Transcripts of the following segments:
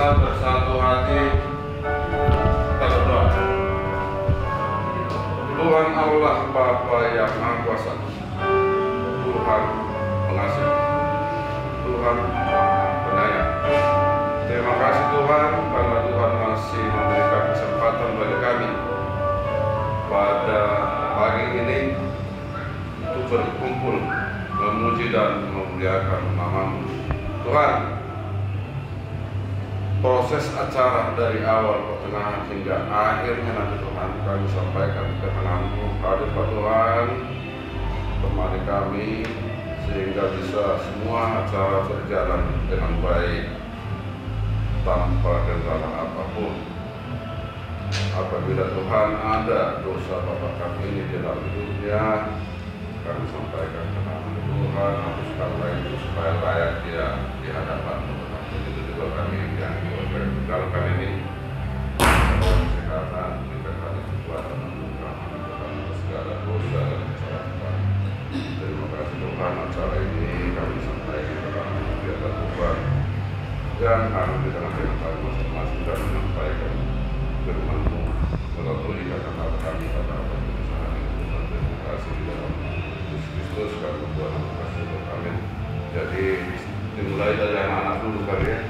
kita bersatu hati kita berdoa. Tuhan Allah Bapa yang Maha Kuasa, Tuhan pengasih, Tuhan penyayang. Terima kasih Tuhan karena Tuhan masih memberikan kesempatan bagi kami pada pagi ini untuk berkumpul memuji dan memuliakan nama-Mu. Tuhan, proses acara dari awal, pertengahan hingga akhirnya nanti Tuhan kami sampaikan ke tangan-Mu. Hadir Pak Tuhan, temani kami sehingga bisa semua acara berjalan dengan baik tanpa kendala apapun. Apabila Tuhan ada dosa Bapak kami ini di dalam hidupnya, kami sampaikan ke tangan Tuhan, hapuskanlah itu supaya layak Dia di hadapan Tuhan. Itu juga kami yang ditinggalkan ini, kesehatan, berikan kami kekuatan untuk kami segala dosa dan kesalahan. Terima kasih Tuhan, acara ini kami sampaikan ke tangan Tuhan, dan kami di dalam kami masing-masing dan menyampaikan firman-Mu melalui kata-kata kami, kata-kata tulisan itu. Terima kasih di dalam Kristus kami Tuhan kasih kami. Jadi dimulai dari anak-anak dulu kali ya.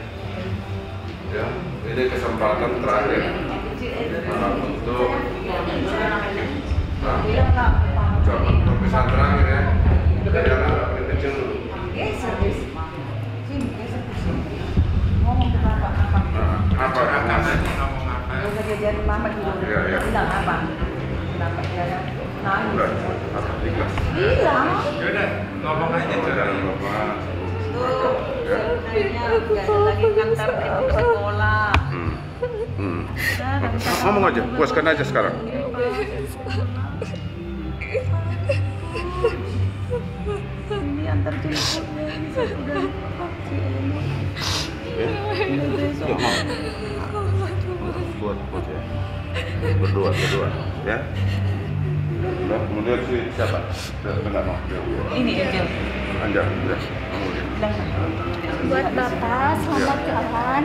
Ya, ini kesempatan terakhir untuk ucapan perpisahan terakhir ya. Jadi anak-anak paling kecil dulu. Apa? Kejadian mama dulu. Bilang apa? Kenapa dia nangis? Bilang. Yaudah, ngomong aja tuh. Tuh, nggak ada lagi ngantar ke sekolah. Ngomong aja, puaskan aja sekarang. Ini antar jemputnya bisa udah Buat ya. Berdua ya. Nah, kemudian siapa? Enggak mau. Ini Angel. Anjar. Buat Bapak, selamat jalan.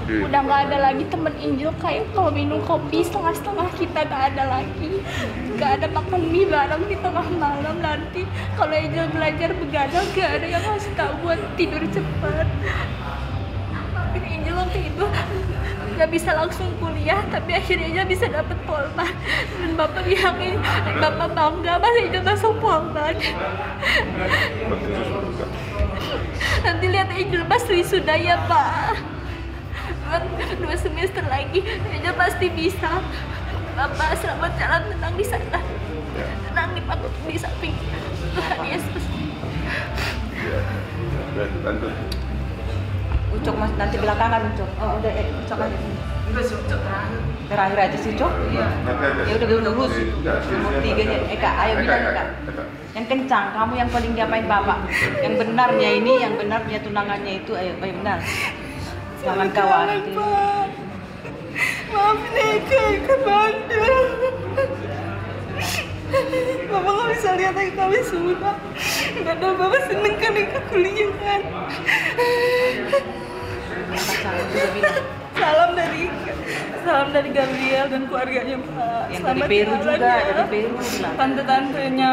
Udah nggak ada lagi temen Angel kayak kalau minum kopi setengah-setengah kita nggak ada lagi. Nggak ada makan mie bareng di tengah malam nanti. Kalau Angel belajar begadang nggak ada yang ngasih tahu buat tidur cepat. Maafin Angel waktu itu nggak bisa langsung kuliah, tapi akhirnya Angel bisa dapet Polman. Dan Bapak bilangin, Bapak bangga Mas Angel masuk Polman. Nanti lihat Angel pas wisuda ya Pak. 2 semester lagi Angel pasti bisa. Bapak selamat jalan, tenang di sana, tenang di samping Tuhan Yesus. Ucok mas nanti belakangan Ucok. Oh udah Ucok aja. Udah sih, Ucok Terakhir aja sih Ucok. Iya. Ya udah dulu nomor 3-nya. Eka, ayo bilang Eka. Yang kencang, kamu yang paling diapain Bapak? Yang benarnya ini, yang benarnya tunangannya itu, ayo benar. Jangan khawatir. Maafin Eka bandel. Bapak nggak bisa lihat Eka kami sudah. Nggak ada Bapak seneng kan Eka kuliah kan. Salam dari Gabriel dan keluarganya Pak. Yang dari Peru juga, dari Peru. Tante-tantenya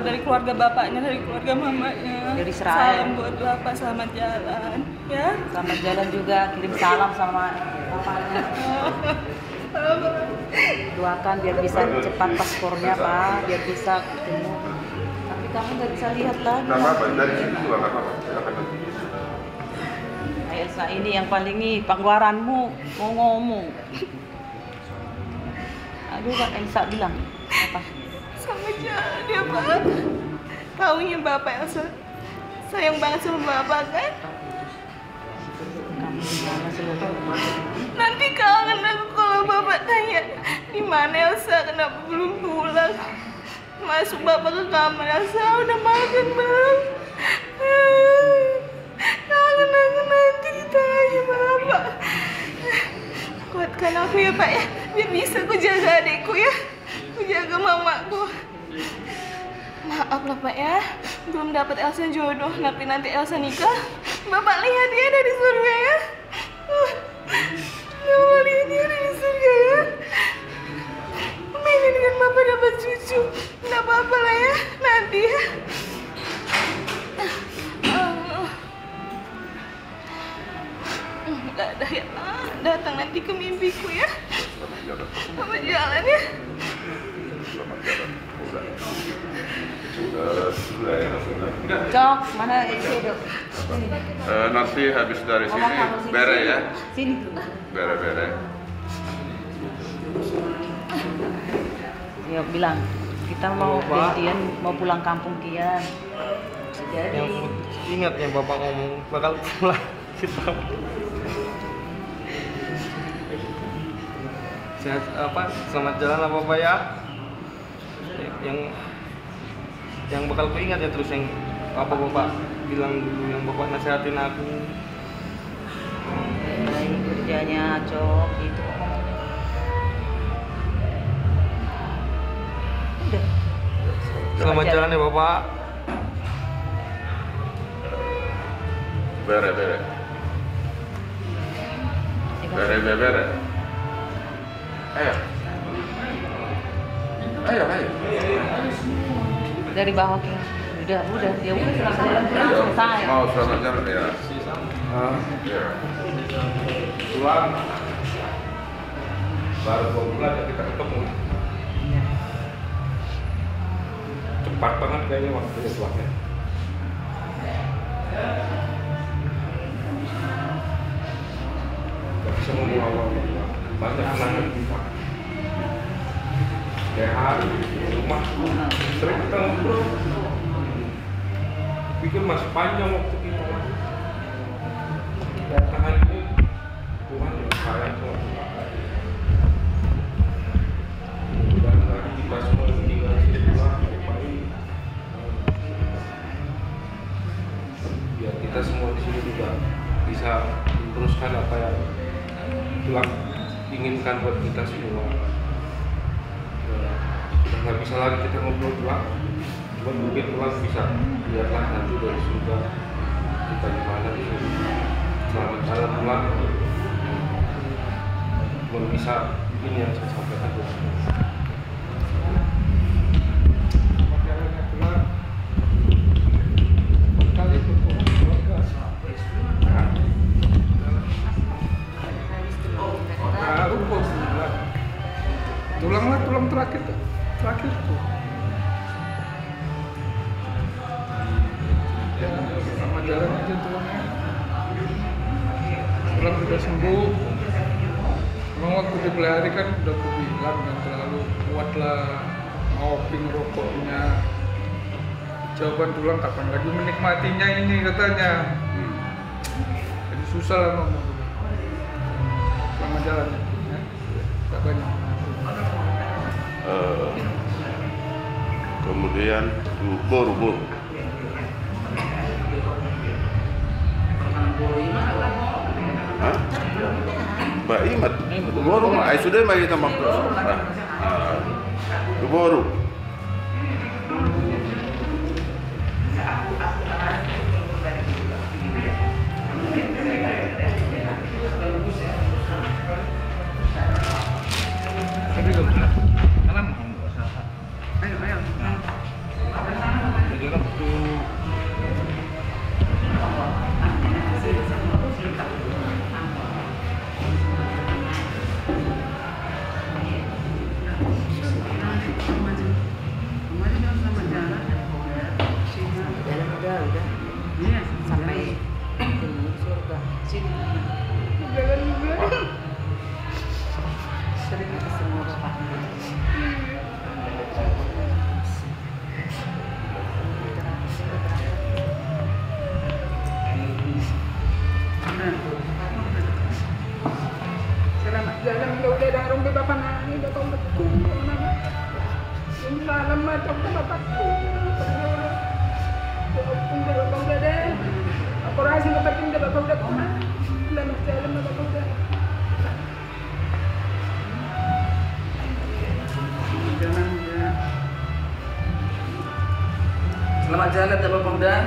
dari keluarga bapaknya, dari keluarga mamanya. Dari Israel. Salam buat Bapak, selamat jalan ya. Selamat jalan juga, kirim salam sama bapaknya. Doakan biar bisa cepat paspornya Pak, biar bisa ketemu. Tapi kamu nggak bisa lihat lagi. Nggak apa-apa, dari situ juga nggak apa-apa. Elsa ini yang paling nih pangguaranmu mau ngomong. Aduh Kak Elsa bilang apa? Sama jalan ya Pak. Taunya Bapak Elsa sayang banget sama Bapak kan? Kamu gimana sih? Nanti kangen aku kalau Bapak tanya di mana Elsa, kenapa belum pulang? Masuk Bapak ke kamar, Elsa udah makan belum? Kangen aku nanti ditanya sama Bapak. Kuatkan aku ya Pak ya, biar bisa aku jaga adikku ya, aku jaga mamaku. Maaf lah Pak ya, belum dapat Elsa jodoh, tapi nanti Elsa nikah, Bapak lihat dia dari surga ya. Nggak ada ya. Datang nanti ke mimpiku ya. Selamat jalan. Selamat jalan ya. Selamat jalan. Sudah ya, sudah. Cok, mana isi dok? Nanti habis dari Ngomong sini kamu sini. bere ya. Sini. Bere. Ya bilang kita mau gantian, mau pulang kampung Kian. Jadi Ingat ya bapak ngomong bakal pulang kita. Sehat selamat jalan apa Pak ya. Yang bakal kuingat ya terus yang apa bapak bilang dulu, yang bapak nasihatin aku. ini kerjanya Cok itu. Udah. Selamat jalan ya bapak. Bere. Bere. Ayo. Dari bawah Kian. Udah ya udah selesai. Mau selamat jalan ya. Ya. Pulang. Baru mau pulang ya kita ketemu. Cepat banget kayaknya waktunya pulangnya. Gak bisa ngomong apa-apa. Banyak kenangan kita. Sehat, di rumah, sering kita ngobrol. Pikir masih panjang waktu kita. Tahan ini Tuhan yang sayang sama kita. Dan lagi kita semua yang tinggal di sini baik. Biar kita semua di sini juga bisa meneruskan apa yang Tuhan inginkan buat kita semua. Sudah nggak bisa lagi kita ngobrol Tuhan. Cuma mungkin Tuhan bisa lihatlah nanti dari surga kita di mana di sini. Selamat jalan pulang. Belum bisa ini yang saya sampaikan Tuhan. Selamat jalan ya pulang. Kali berbohong keluarga. Baru kok tulang terakhir tuh. Ya, sama jalan aja tulangnya. Tulang udah sembuh. Memang waktu dipelihara kan udah aku bilang kan terlalu kuat lah, ngoping rokoknya. Jawaban tulang kapan lagi menikmatinya ini katanya. Jadi susah lah ngomong. Selamat jalan ya. Tak banyak. Kemudian boru. Hah? Mbak Imat, boru mah. Sudah mah kita mau terus. Boru. Tapi kalau jalan mau usaha. Ayo. Jadi waktu Udah. Sampai di surga. Sini. Sering ketemu Bapak. Selamat jalan udah darung be bapak nani bapak beku mana salam macam bapakku bapak udah deh aku rasa bapak pindah bapak udah kemana selamat jalan bapak udah Selamat jalan ya Bapak udah.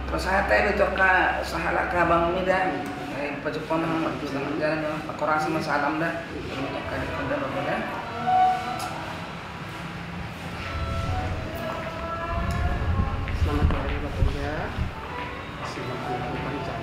Pasahate itu ka sahala ka bang mida. Ay pajupon ng selamat jalan ya. Pakorasi masalam dah. Untuk ka di Bapak udah. Selamat jalan Bapak Uda. Selamat jalan Bapak Uda.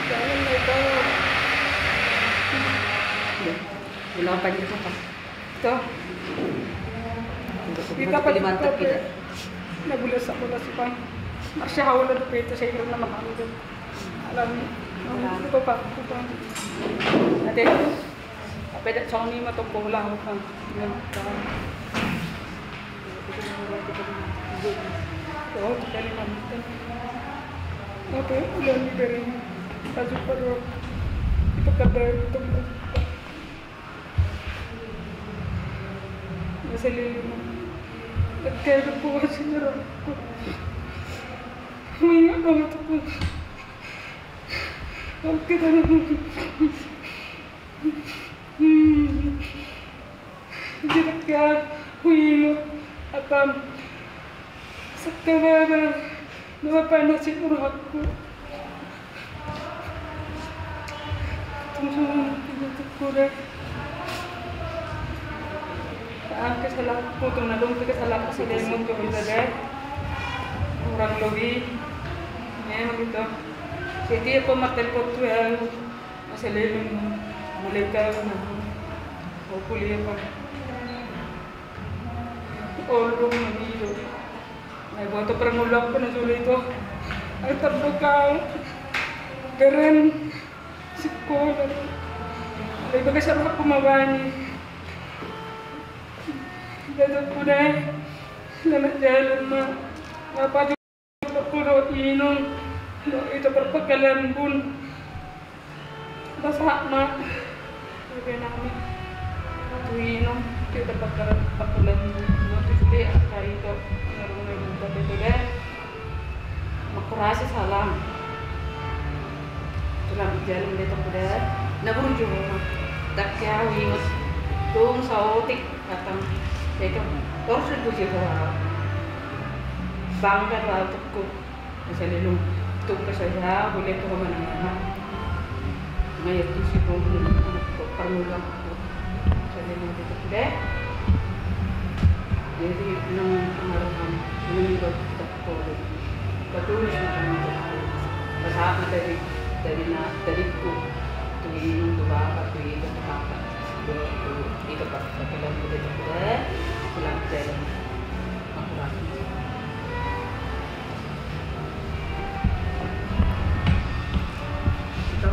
Jangan itu. Bilang apa gitu kan? Ito. Kita pa Pwede mantap kita. Nagulas ako na si Pang. Masya hawala na pito sa hirap na makamit. Alam mo, ito pa. Ate, pwede sa ni matungkol lang ako. Yan. Oo, Kalimantan. Ate, ulan ni Bering. Kaso pa rin. Ipagkabay ito mo. Nasa lilo mo. At kaya na po kasi narap ko. May akamot ako. Ang kita naman. Hindi na kaya huwilo. At sa kababa, napapanas si urhat ko. Itong sumunod ko na. Kesalahan ko itong nalungkot kesalahan ko sa lemon ko ito dahil kurang logi ngayon ito jadi ako matalpot ko yan sa lemon mo mulig ka na hopefully ako orong na nilo ay boto parang ulap ko na sulit ito ay tablo ka karen siko ay baga sarap kumawani Dapat po na jalan na napagod po na inom ito perpekalan pun basa na sabi namin ito inom ito perpekalan notifili at ito meron na yung tabi ito makurasi salam ito lang jalan dito po na naburjo dakya wingos tung sautik katang Jadi, harus itu sih bangga lah untukku. Misalnya lu tuh saya boleh ke mana-mana. Nggak itu sih perlu lah. Misalnya lu itu deh. Jadi nang kemarin ini buat aku. Betul macam bahasa dari ku tuh ini tuh apa tuh itu apa. Itu pas setelah itu sudah pulang jalan akurasi. Itu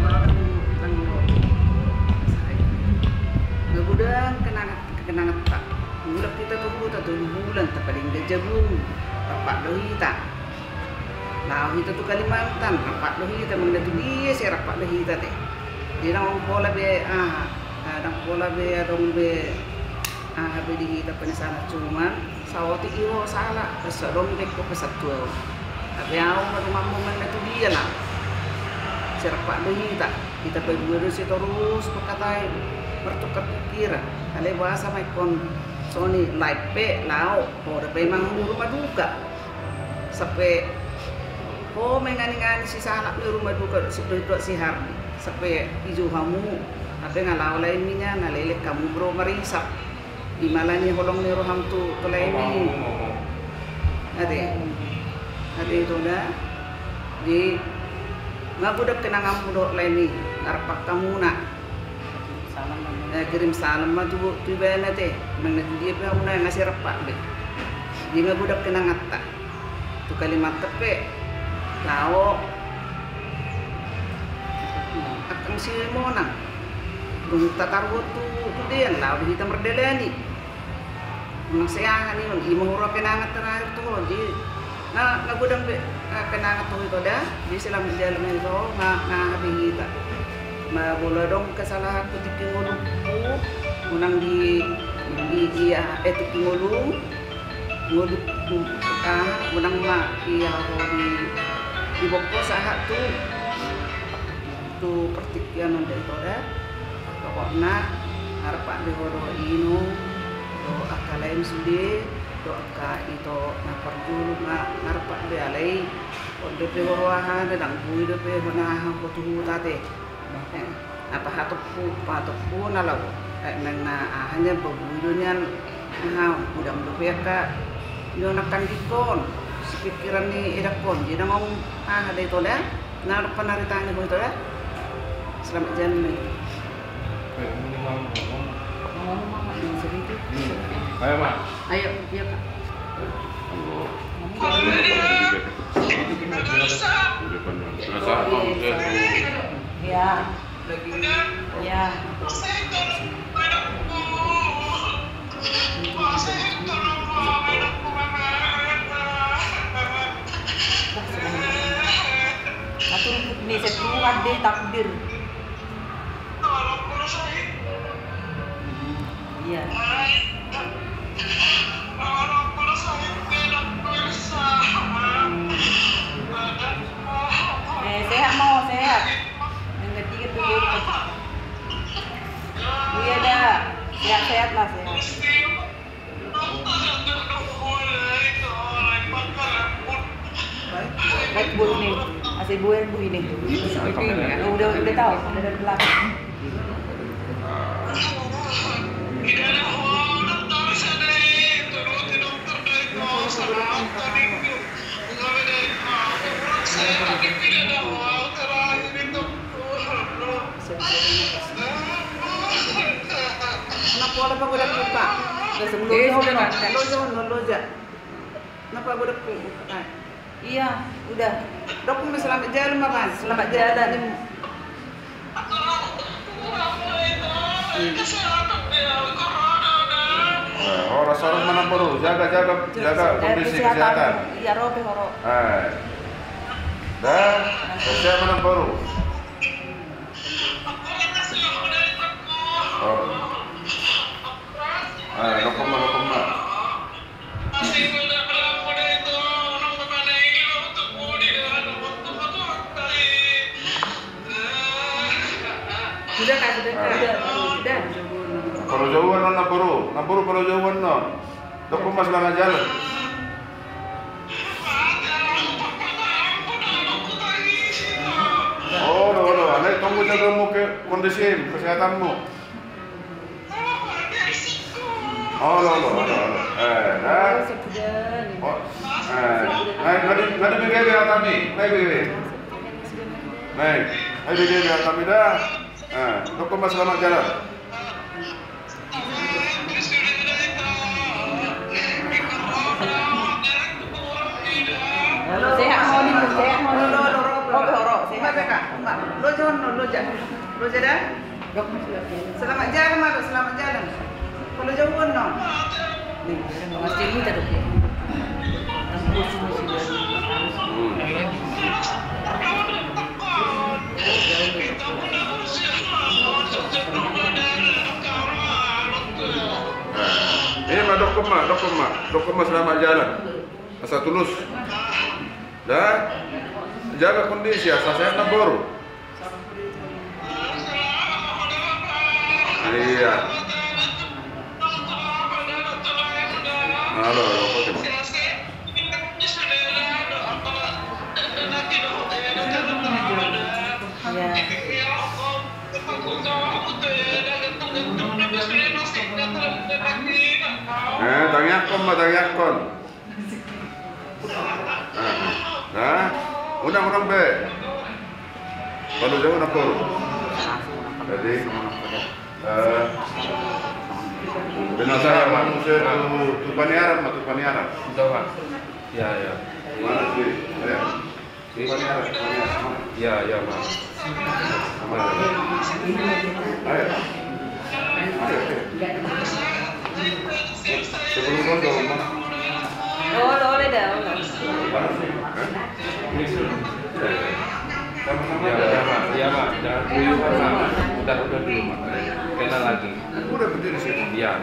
baru tanggung kemudian kenangan tak mulai kita tuh bulan tak paling gejabung bapak dohi tak nah itu tuh Kalimantan bapak dohi tak mengenai dia si bapak dohi tak deh dia orang pola be kadang pola be dong be be di kita sana cuma sawati iwo salah besar dong be ko pesat tuh tapi aku rumah momen itu dia lah serpak doi tak kita pergi terus perkataan bertukar pikiran kali bahasa maikon Sony light pe lau udah memang rumah duka sampai mengani-ngani si sanak di rumah duka si har sampai hijau kamu apa ngalau lain minyak ngalelek kamu bro merisap di malah ni holong ni roham tu lain ni ada itu dah di ngabudak kenangan mudok lain ni arpak kamu nak kirim salam mah tu bena teh nang dia pe una ngasih repak be dia ngabudak kenangan tak tu kalimat tepe lao akan si monang dung tatarwo tu dia lao kita merdelani nang sayang ni on imo hura kenangan terakhir tu di ngabudak be kenangan tu itu dah di selam jalan itu habis kita bola dong kesalahan ketika ngulung unang di etik ngulung unang ma iya di bokko sahat tu tu pertikian untuk itu dah. Pokoknya harapan di horo inu, do akalain sudi, do aka itu napar dulu harapan di alai, untuk di horo aha dan bui do pe hona kotu tate. Apa hatupu nalau, nana hanya bebudunya udah berpeka, yo nakan dikon, pikiran ni edakon, jadi ngomong ada itu dah, naruh penaritannya itu dah, selamat jalan ni. Ngomong mama yang segitu. Ayo, Mak. Ayo, iya Kak. Ya. Ya. Satu ni setuan deh takdir. Iya. Sehat mau sehat. Yang ketiga tuh iya dah. Sehat lah sehat. Baik bu nih, asal bu ini. Udah tahu, udah dari belakang. Kenapa ada apa udah buka? Loja. Kenapa udah buka? Iya, udah. Dok mau selamat jalan Mas. Selamat jalan. Oh, rasa mana baru? Jaga kondisi kesehatan. Iya, robe horo. Dan saya mana baru? Oh. Dokoma. Sudah Kak, sudah. Kalau jauhan non naburu kalau jauhan non. Dokoma selamat jalan. Oh, aneh tunggu jaga ke kondisi kesehatanmu. Oh, dah. Oh, nggak dibeli kami, naik, ayo beli kami dah. Dokoma selamat jalan. Sehat mau nih, horo. Sehat Kak. Loja dah. Selamat jalan Mak, selamat jalan. Kalau jauhan no. Nih, masih minta dok. Ini mah dokoma selamat jalan. Asal tulus. Dah. Jaga kondisi asal sehat nabur. Iya. Halo, tangyakon. Nah, unang be. Kalau jauh nabur. Jadi, binasa manusia tu paniaran. Jauhan. Ya. Mana sih? Paniaran. Ya, Mas. Ayo. Sebelum rondo, Mas. Boleh dah. Iya, Mak. Jangan kuyuhan, Mak. Udah dulu, Mak. Kenal lagi. Udah berdiri sini. Iya.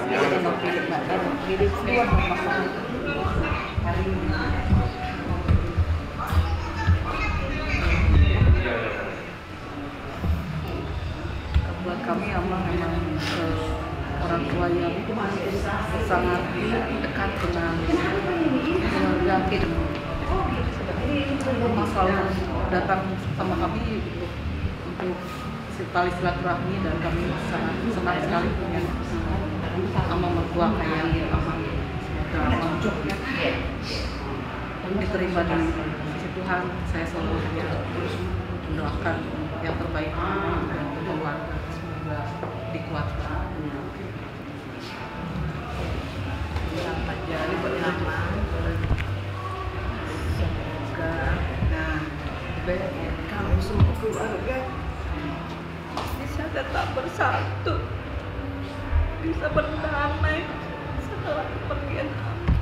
orang tua yang sangat dekat dengan keluarga kita. Selalu datang sama kami untuk tali silaturahmi, dan kami sangat senang sekali punya sama mertua kayak semoga diterima di sisi Tuhan. Saya selalu mendoakan yang terbaik dan keluarga, semoga dikuatkan. Selamat jalan bersama. Semoga kamu semua keluarga bisa tetap bersatu, bisa berdamai setelah kepergian kamu.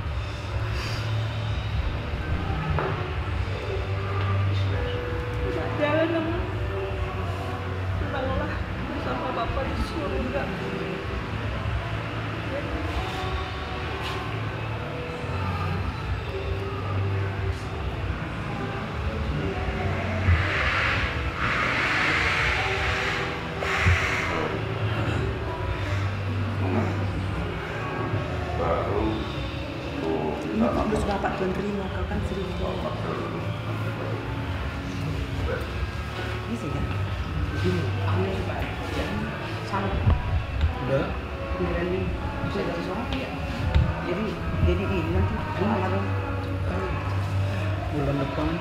Jangan tenanglah bersama Bapak di surga. Baru Terus Bapak Tuan terima, kau kan sering bisa ya? Udah. Jadi ini nanti kemarin Bulan depan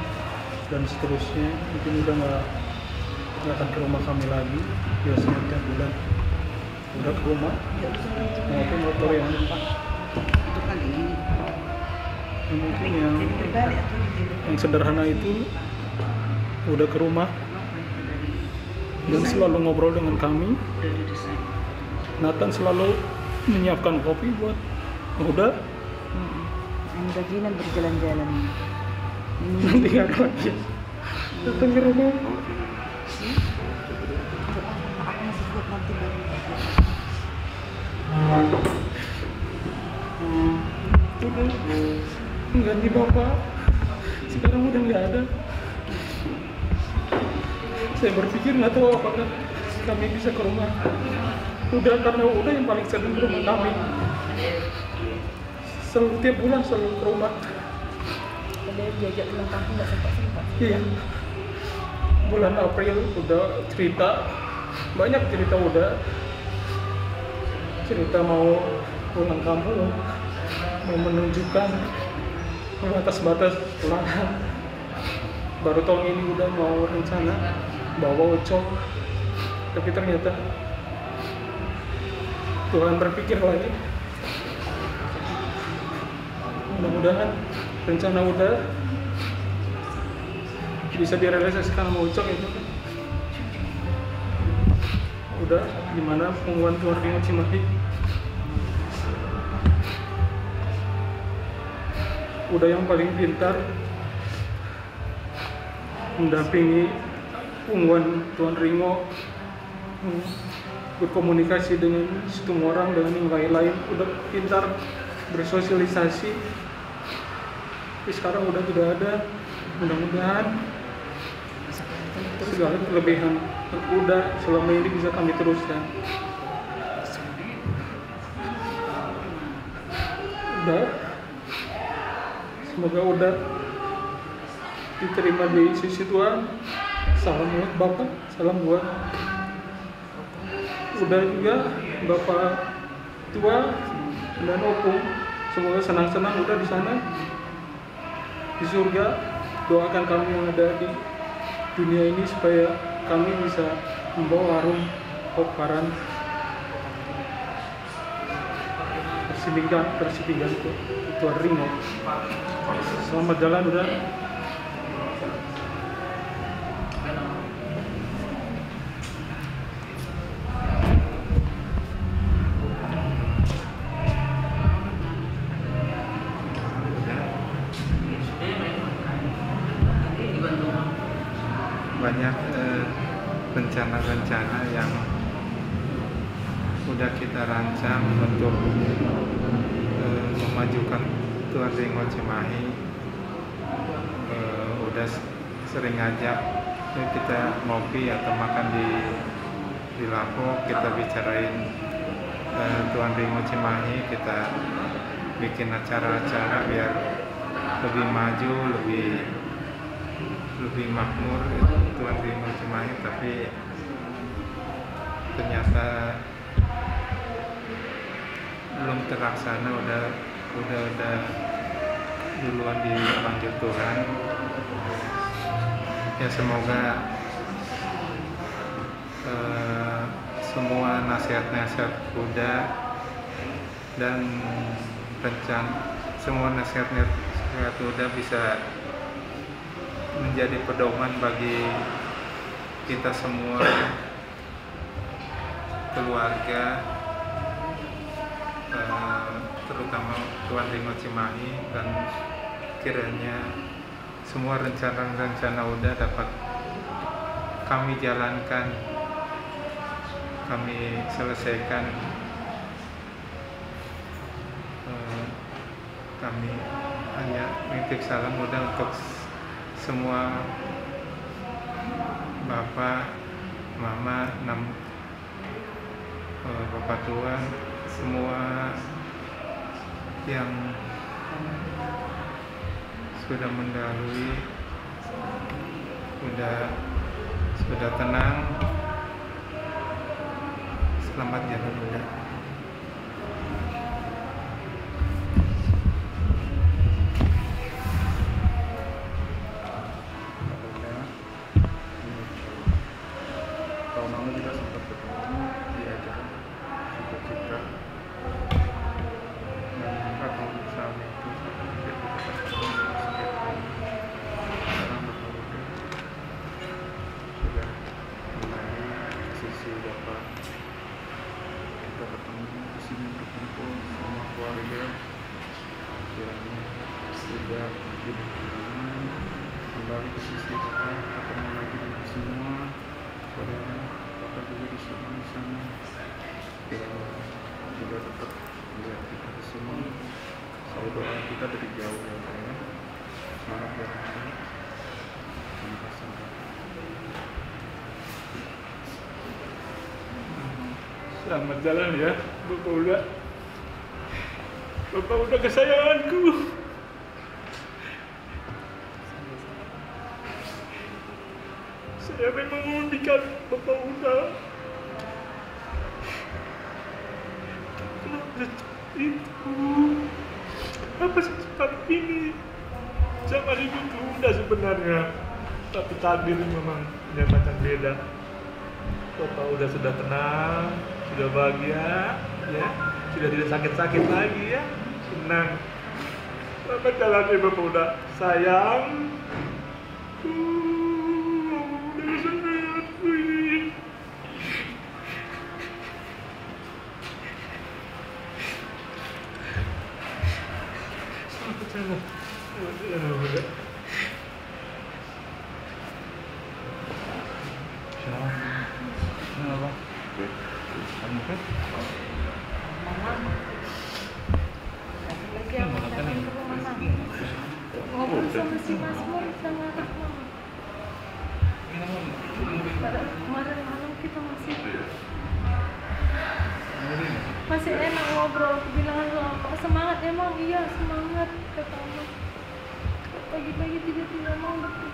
dan seterusnya mungkin udah nggak akan ke rumah kami lagi. Biasanya tiap bulan udah ke rumah maupun motor yang Itu kali ini mungkin yang sederhana itu udah ke rumah dan selalu ngobrol dengan kami. Nathan selalu menyiapkan kopi buat udah yang gajian berjalan-jalan. nanti nggak ada lagi datang ke rumah. Aku masih buat nanti baru. Ganti bapak sekarang udah nggak ada. Saya berpikir nggak tahu apakah kami bisa ke rumah. Udah, karena udah yang paling sering ke rumah kami. Selalu tiap bulan selalu ke rumah. Ada diajak pulang kampung nggak sempat. Iya. Bulan April udah cerita, banyak cerita udah. Cerita mau pulang kampung, mau menunjukkan batas-batas lahan. Baru tahun ini udah mau rencana bawa Ocok, tapi ternyata Tuhan berpikir lagi. Mudah-mudahan rencana udah bisa direalisasikan sama Ucok itu. Udah gimana pengumuman Tuan Ringo Cimahi, udah yang paling pintar mendampingi pengumuman Tuan Ringo, berkomunikasi dengan semua orang, dengan yang lain-lain, udah pintar bersosialisasi. Tapi sekarang udah tidak ada. Mudah-mudahan segala kelebihan udah selama ini bisa kami teruskan. Udah, semoga udah diterima di sisi Tuhan. Salam buat Bapak, salam buat udah juga Bapak tua dan Opung. Semoga senang-senang udah di sana di surga. Doakan kami yang ada di dunia ini supaya kami bisa membawa harum Paran persinggahan Tuan Ringo. Selamat jalan udah. Banyak rencana-rencana yang udah kita rancang untuk memajukan Tuan Ringo Cimahi. Udah sering ngajak kita ngopi atau makan di Lapo, kita bicarain Tuan Ringo Cimahi kita bikin acara-acara biar lebih maju, lebih makmur Tuan Ringo Cimahi, tapi ternyata belum terlaksana, udah duluan dipanggil Tuhan. Ya semoga semua nasihat-nasihat Buddha dan semua nasihat-nasihat Buddha bisa menjadi pedoman bagi kita semua, keluarga, terutama Tuan Ringo Cimahi, dan kiranya semua rencana-rencana Buddha dapat kami jalankan, kami selesaikan. Kami hanya menitip salam Buddha untuk semua Bapak, Mama, Bapak Tuan, semua yang sudah mendahului, sudah tenang. Selamat jalan Buddha. Tahun lalu kita sempat ketemu di acara Sukacita, dan kalau misalnya itu sekarang sudah mulai sisi Bapak, kita ketemu di sini berkumpul sama keluarga, kiranya sudah hidup kembali ke sisi Bapak, ketemu lagi dengan semua saudara Bapak juga di sana, kiranya juga tetap melihat kita di sini. Selalu doa kita dari jauh ya Pak ya. Semangat ya Pak. Terima kasih Pak. Selamat jalan ya Bapak udah. Bapak udah kesayanganku. Saya memang mengundikan Bapak udah. Kenapa itu? Apa secepat ini? Zaman itu udah sebenarnya, tapi takdir memang menyatakan beda. Bapak udah sudah tenang, sudah bahagia, ya, sudah tidak sakit-sakit lagi ya, senang. Selamat jalan ya Bapak udah, sayang. Ngobrol sama si Mas Mur sama anak mama. Kemarin malam kita masih enak ngobrol. Aku bilang sama semangat, emang iya semangat kata Mama. Pagi-pagi tiba-tiba mau pergi.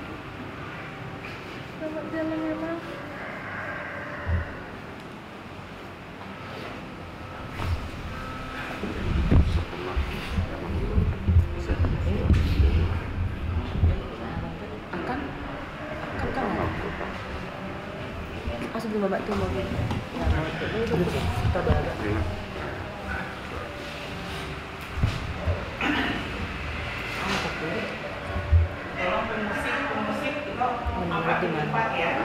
Selamat jalan ya Mas. Sebelum Bapak tuh mobil. Kita ada. Pemusik itu nomor 4 ya.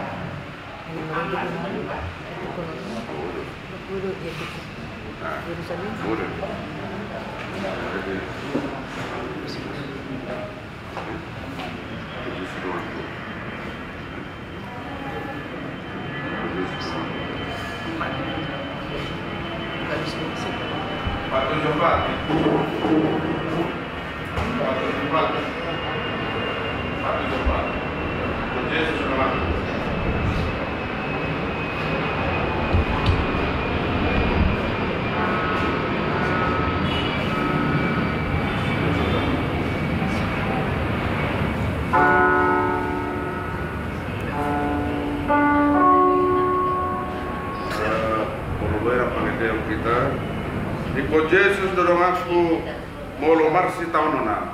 Iko Yesus dorong aku molo marsi taunona.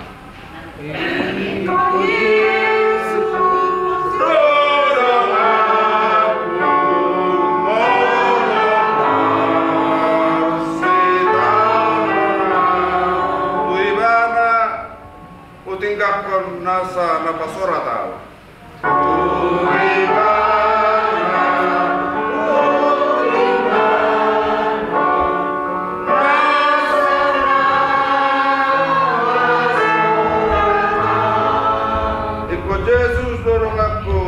Tinggalkan nasa napasora tahu. Ikut Yesus dorong aku.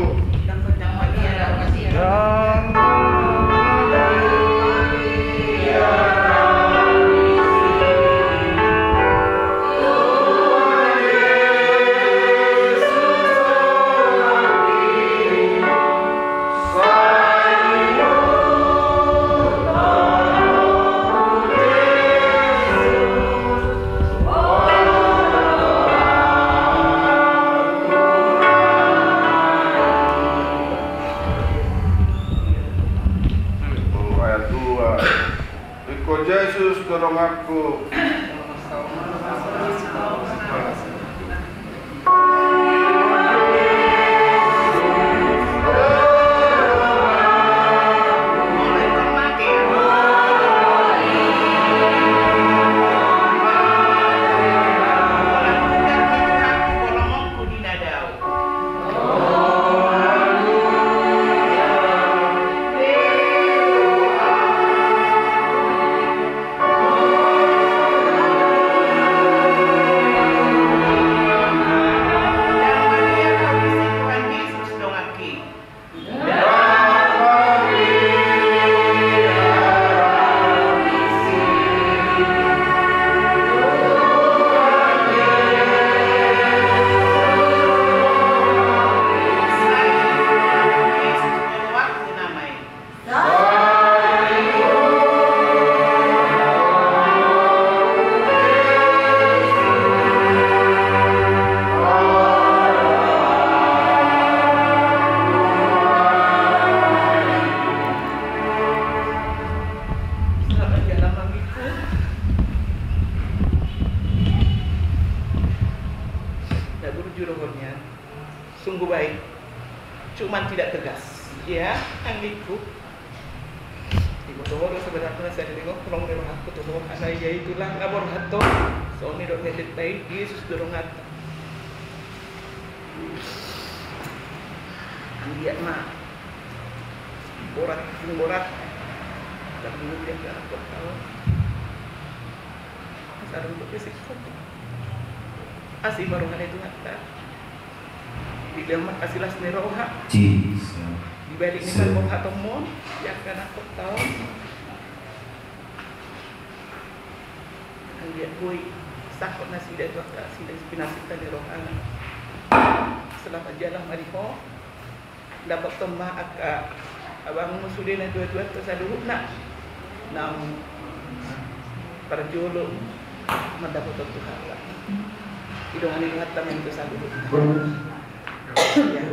Ikut Yesus dorong aku. Sungguh baik, cuman tidak tegas, ya, anggikku. Ibu toro sebenarnya saya tengok tolong dengan aku tuh karena ya itulah ngabor hato, soalnya dok ngedetai Yesus dorong hati. Dia mah borat, dan kemudian dia aku tahu, sarung bersih satu, asih marungan itu hata. Di dalam kasihlah neroha di balik ni kan moha tomon yang kan aku tahu ang dia boy sakot na sila sila pinasita ni roha selamat jalan mariho dapat tembak abang musudin na dua-dua to sa luhut na nang para jolo mendapat Tuhan idong ani ngatam itu sa luhut. Ya,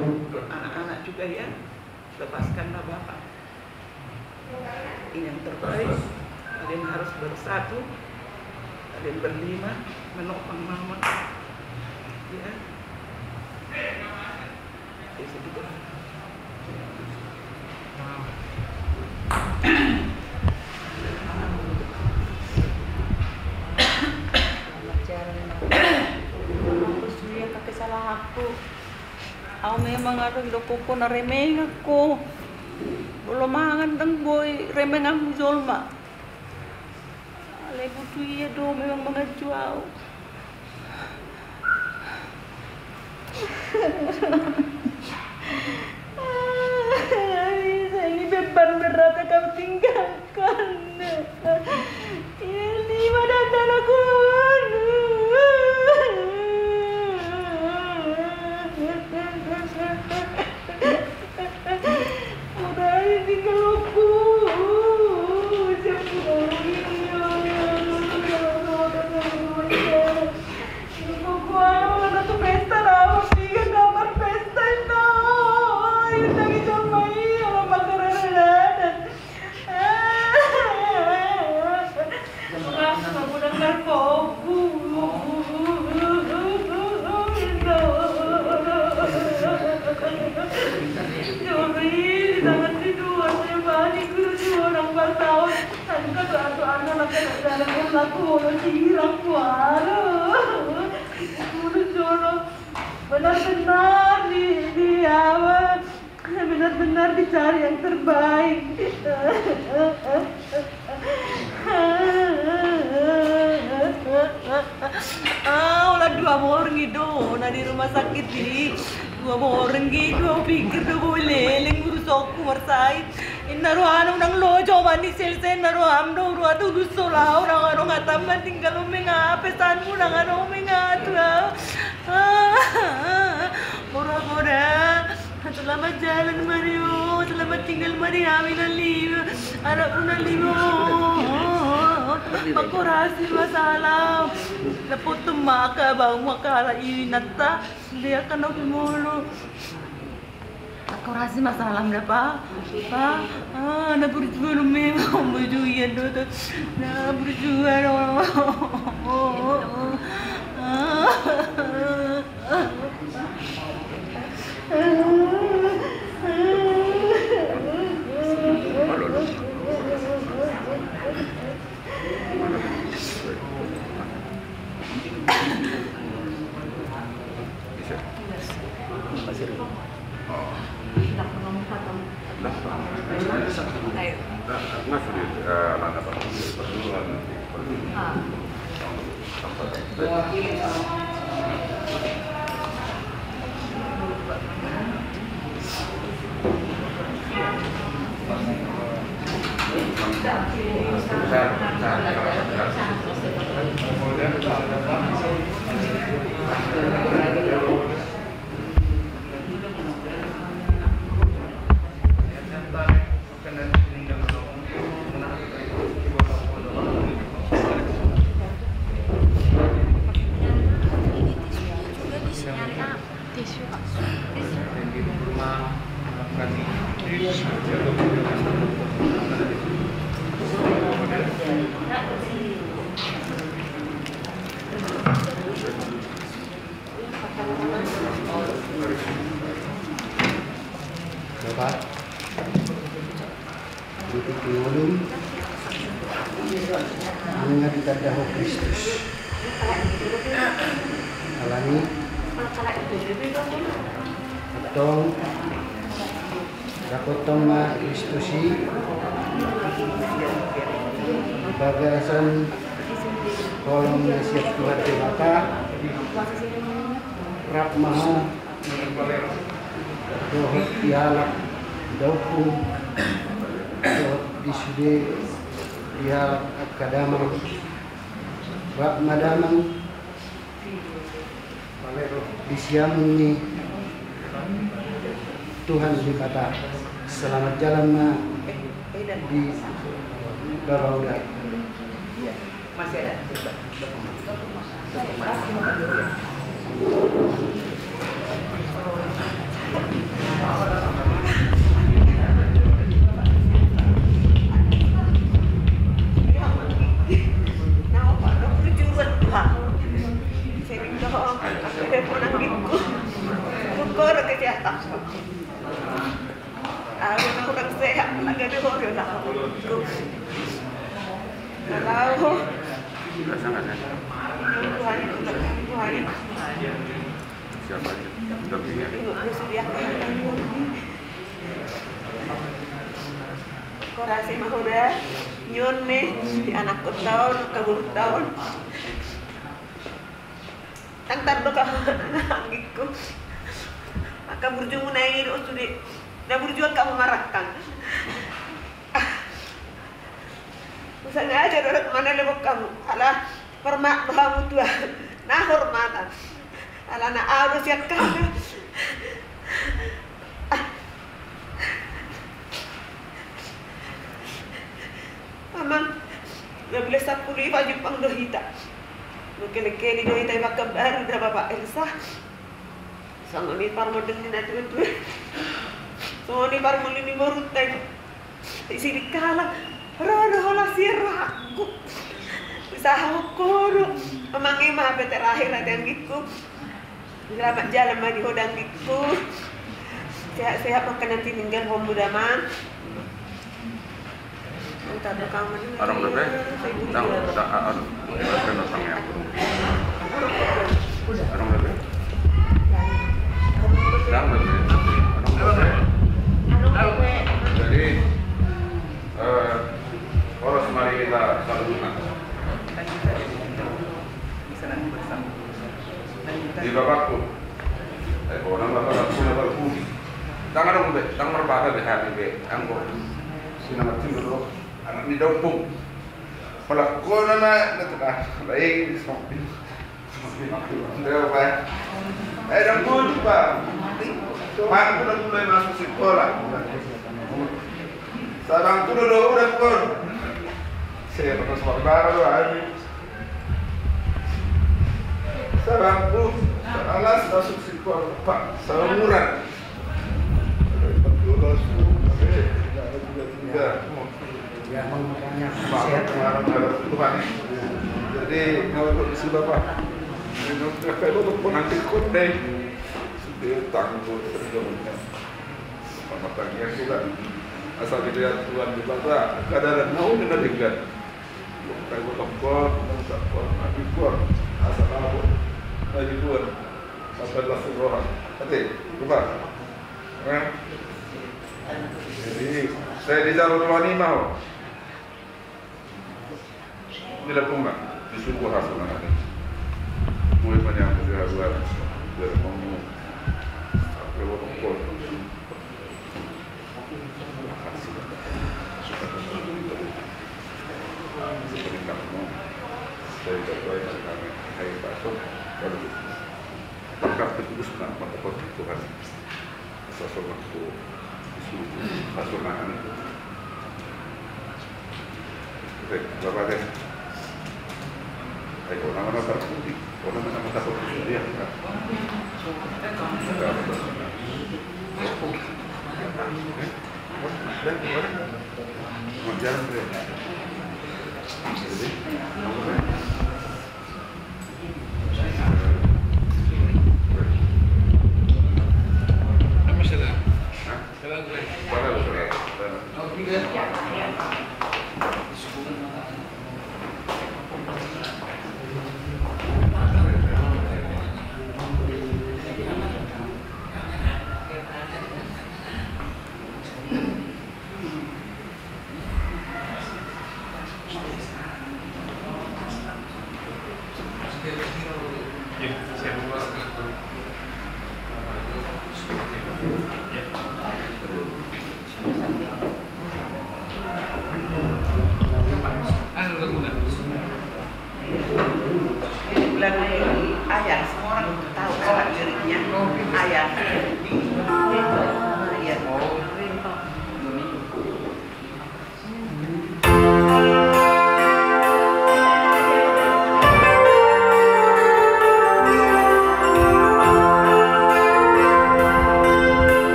anak-anak juga ya, lepaskanlah Bapak. Ini yang terbaik. Kalian harus bersatu, kalian berlima menopang Mama. Ya, segitu. Ako memang aron do ko na remeng ako. Bulumangan ng boy, remeng ang Zolma. Alay buto iya do memang mga juaw. Ini beban berat kau tinggalkan. Ini mana aku. Dalam aku hirang kuara. Benar-benar benar-benar dicari yang terbaik. Ulah 2 orang gitu, nah di rumah sakit di 2 orang gitu, pikir do boleh leng urusokku marsait. Inaruhan nang lojo mani selsen naruham do ruatu dusola orang ngataman tinggal umenga pesanmu nang umenga tua. Murah-murah. Selamat jalan Mario, selamat tinggal Mario, anak una limo. Makurasi masalah. Dapat temaka bang makala ini nata dia kan aku mulu. Makurasi masalah berapa? Na berjuang memang berjuang do, na berjuang. Mengadakan Kristus alami atong dakotong nga Kristusi bagasan kolong na siap Tuhan Dewata rap maha dohot dialak daupun dohot disude dialak kadamang rap madamang disiamun ni Tuhan dikata selamat jalan na di Gabauda. Masih ada. Aku kurang sehat lagi di hotel lah. Kalau Tuhan Siapa aja? Udah punya. Korasi mah udah nyun nih di anak tahun kabur tahun. Tantar do ka nangikku. Maka berjuang naik itu di na berjuang kamu marahkan. Misalnya aja dorot mana lebok kamu, ala hormat kamu tua, nah hormatan, ala na harus yang kamu. Amang, nabila sa puli wajib pang dohita. Nukele-kele dohita yung makabaru na Bapak Elsa. Sang ni parmo din na tuwa. So ni parmo ni morutay. Isi dikala. Rada hola sirra aku. Usaha ko. Amangi ma terakhir at ang gitko. Selamat jalan mari hodang gitko. Sehat-sehat makan nanti tinggal homo daman. Orang bebe, tang orang yang orang bebe, jadi harus mari kita saluran di bapakku. Orang bapak punya baru tangan orang bebe, tangan berbahasa di hati bebe, anggo sinama timur anak ni dopung. Kalau kau nama nak baik semakin dia apa? Dopung juga. Mak tu dah mulai masuk sekolah. Sabang tu dah pun. Saya pernah sekolah baru hari. Sabang tu alas masuk sekolah Pak. Seumuran. Ya, makanya sehat Tuhan. Jadi kalau isi bapak, kalau nanti kondai, sudah tangguh terjadinya. Sama tangnya juga. Asal dilihat Tuhan di bawah, kadang mau kena tinggal. Kalau topor, topor, nabi pun, asal apa, nabi pun, sampai langsung rohan. Hati, lupa. Jadi saya di jalur Tuhan ini mau. Tidak pun disuruh hasil nanti. Mulai banyak keharuan dari kamu sampai waktu pun. Seperti kamu, saya berdoa kami hari pasok baru tetap terus nampak Tuhan. Sesuatu waktu disuruh hasil nanti. Oke, berapa deh? Orang-orang berputih, orang-orang takut dia.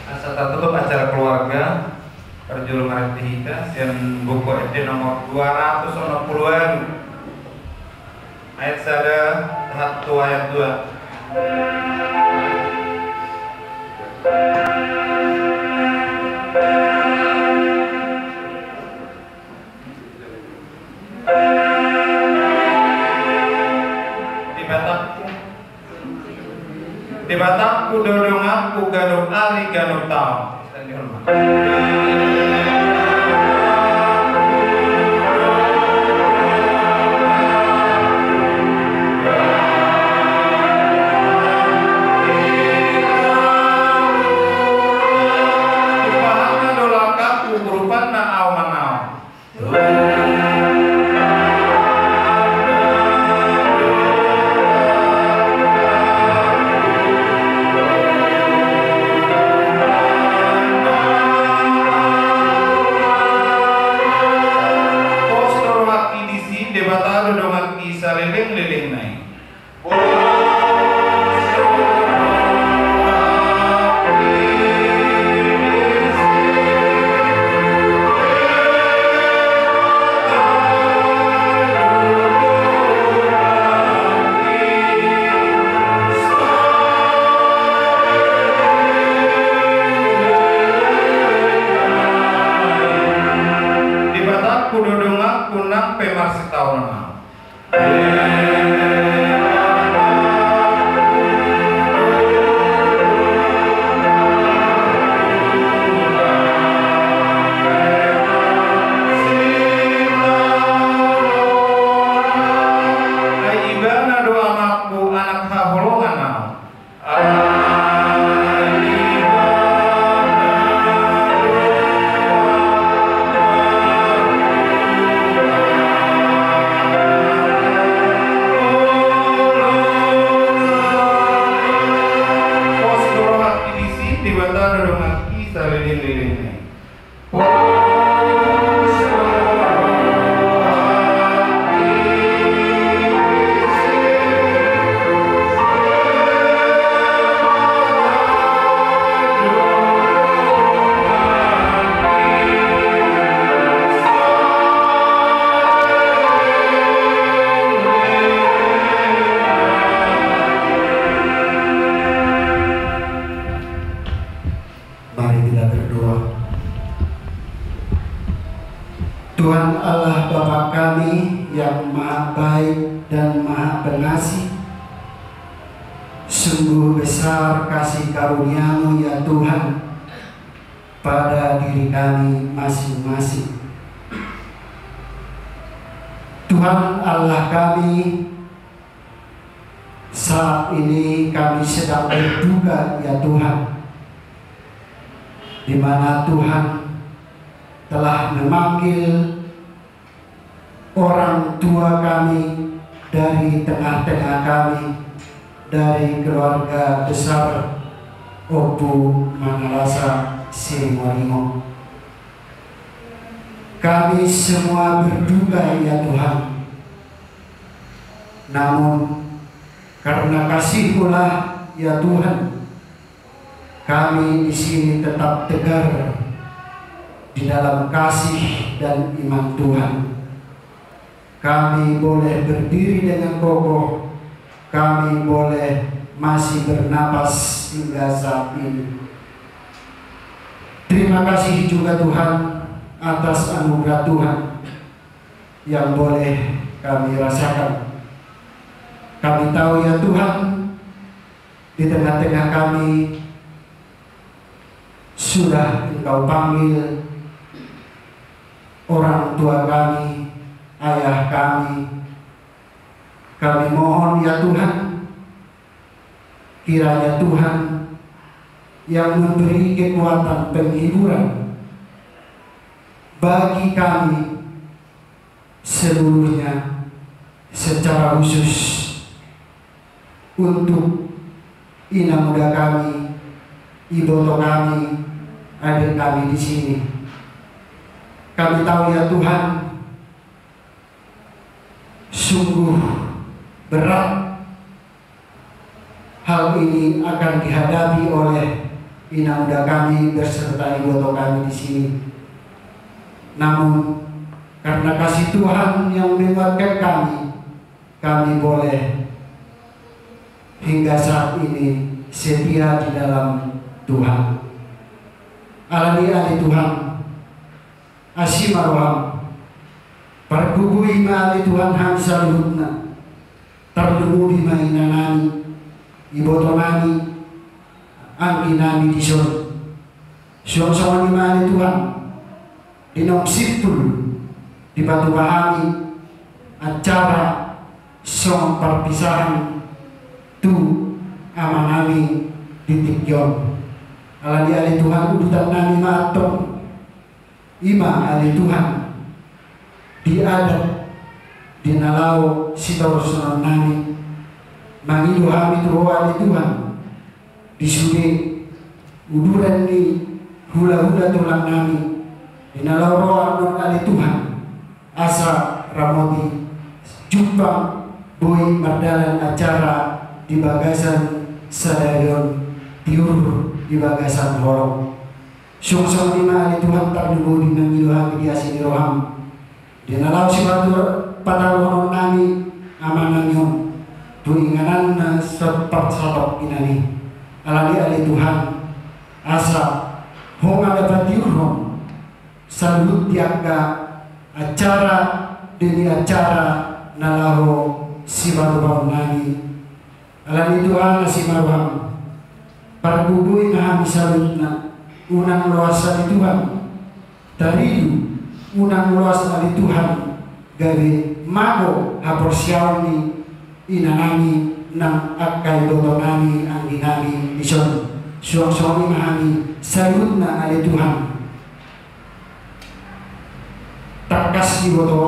Asal tutup acara keluarga Perjul Martihika dan buku SD nomor 260-an ayat 1 ayat 2. Di Batakku dodong aku ganut ari ganut tau. Dipahana dolakaku berupa naau manau. Tuhan Allah Bapa kami yang maha baik dan maha pengasih, sungguh besar kasih karunia-Mu ya Tuhan pada diri kami masing-masing. Tuhan Allah kami, saat ini kami sedang berduka ya Tuhan, di mana Tuhan telah memanggil orang tua kami dari tengah-tengah kami, dari keluarga besar Opu Manalasa Sirimoringo. Kami semua berduka ya Tuhan, namun karena kasih-Mu lah ya Tuhan, kami di sini tetap tegar di dalam kasih dan iman Tuhan. Kami boleh berdiri dengan kokoh, kami boleh masih bernapas hingga saat ini. Terima kasih juga Tuhan atas anugerah Tuhan yang boleh kami rasakan. Kami tahu ya Tuhan, di tengah-tengah kami sudah Engkau panggil orang tua kami, ayah kami. Kami mohon ya Tuhan, kiranya Tuhan yang memberi kekuatan penghiburan bagi kami seluruhnya secara khusus untuk ina muda kami, iboto kami, adik kami di sini. Kami tahu ya Tuhan, sungguh berat hal ini akan dihadapi oleh ina udah kami berserta ibu kami di sini. Namun karena kasih Tuhan yang menguatkan kami boleh hingga saat ini setia di dalam Tuhan. Alani Tuhan, asimaroham, pergugui ma Tuhan hamsa luhutna, terlumudi ma inanani, ibotonani, angkinani disor, suang-suang ma Tuhan, dinong siptul, di batu bahami, acara song perpisahan tu amanami titik yon. Alani Tuhan udutan nami matong ima ali Tuhan di adat di nalau sitorsonon nami mangidu hami tuho ali Tuhan di sude uduran ni hula-hula tulang nami di nalau roa non ali Tuhan asa ramoti jumpa boy mardalan acara di bagasan sadarion tiur di bagasan horong. Sung-sung lima ali Tuhan tak nunggu dengan iluham di asini roham. Di nalau si batur pataronon nami amanang yon. Tu inganan na sepat satok inani. Alani ali Tuhan asa hong ada tiurhong. Salut tiaga acara demi acara nalaho si batur nami. Alani Tuhan si marwam. Pargugui na misalutna unang luasa di Tuhan taridu unang luasa di Tuhan gawe mago haporsiawni inanami nang akay dotonami ang dinami ison suang-suang mahami salutna ali Tuhan takas di boto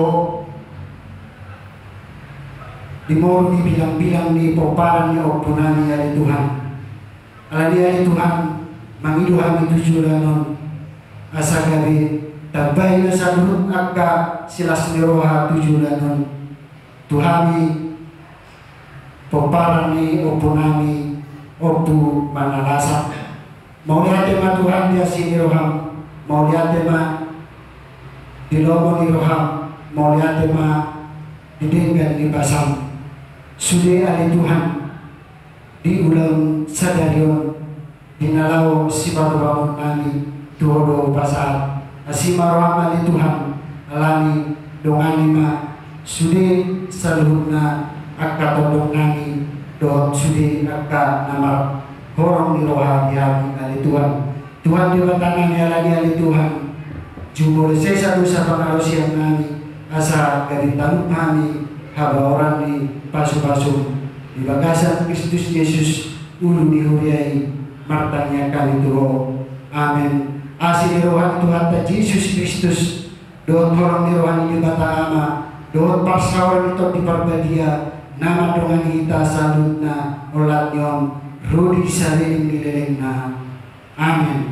dimoro di bilang-bilang ni poparan ni opunani ali Tuhan. Alani Tuhan mangidu hami tujuanon asa gabe tabai na salurut akka silas niroha tujuanon tuhami poparani opunami opu manalasa mau lihat tema Tuhan dia sini roham mau lihat tema di lomo ni roham mau lihat tema di dengan di basam sudah ali Tuhan di ulang sadarion dinalau si baru bangun nami dodo pasar asimaroham ali Tuhan alani dongani ma sude saluhna akka todong nami doon sude akka namar horong niroha diami ali Tuhan Tuhan diwatanan ni alani ali Tuhan jumur sesa dosa pangarosian nami asa garintanuk nami haba orang ni pasu-pasu di bagasan Kristus Yesus ulu dihuriai martanya kali tuho amin asih rohan Tuhan ta Yesus Kristus doon horong rohan di bata ama doon parsawan ito di parbadia nama dongan kita salut na ulat yon rudi saliling nileleng na amin.